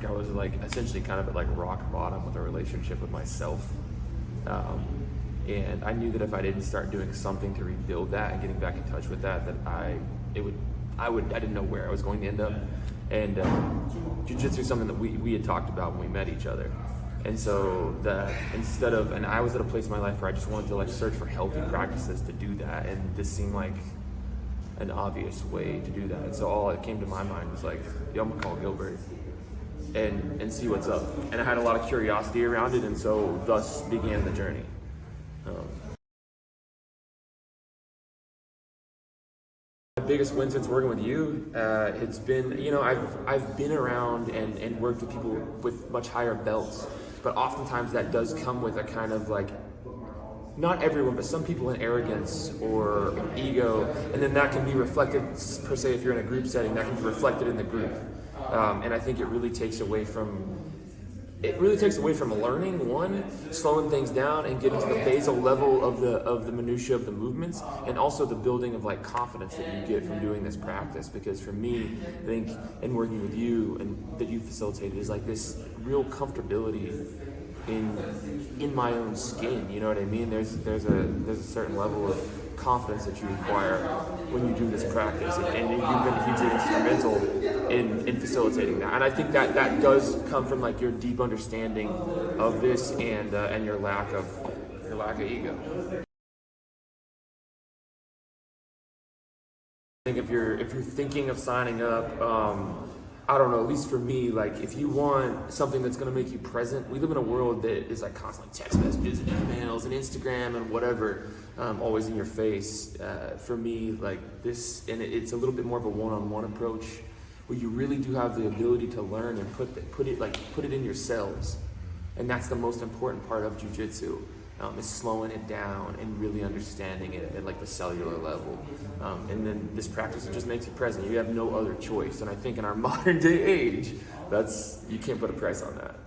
I was like essentially kind of at like rock bottom with a relationship with myself. And I knew that if I didn't start doing something to rebuild that and getting back in touch with that, I didn't know where I was going to end up. And jiu-jitsu is something that we had talked about when we met each other. And so and I was at a place in my life where I just wanted to like search for healthy practices to do that. And this seemed like an obvious way to do that. And so all that came to my mind was like, yo, I'm gonna call Gilbert and see what's up. And I had a lot of curiosity around it, and so thus began the journey. My biggest win since working with you, it's been, I've been around and worked with people with much higher belts, but oftentimes that does come with a kind of like, not everyone, but some people, in arrogance or ego, and then that can be reflected, per se, if you're in a group setting, that can be reflected in the group. And I think it really takes away from learning, one, slowing things down and getting to the basal level of the minutia of the movements, and also the building of like confidence that you get from doing this practice. Because for me, I think in working with you and that you facilitated is like this real comfortability in my own skin. You know what I mean? There's a certain level of confidence that you acquire when you do this practice, and you've been hugely instrumental in facilitating that. And I think that does come from like your deep understanding of this and your lack of ego. I think if you're thinking of signing up, I don't know, at least for me, like if you want something that's gonna make you present, we live in a world that is like constantly text messages and emails and Instagram and whatever, always in your face. For me, like this, and it's a little bit more of a one-on-one approach where you really do have the ability to learn and put it in your cells. And that's the most important part of jiu-jitsu. Is slowing it down and really understanding it at like the cellular level. And then this practice, it just makes you present. You have no other choice. And I think in our modern day age, you can't put a price on that.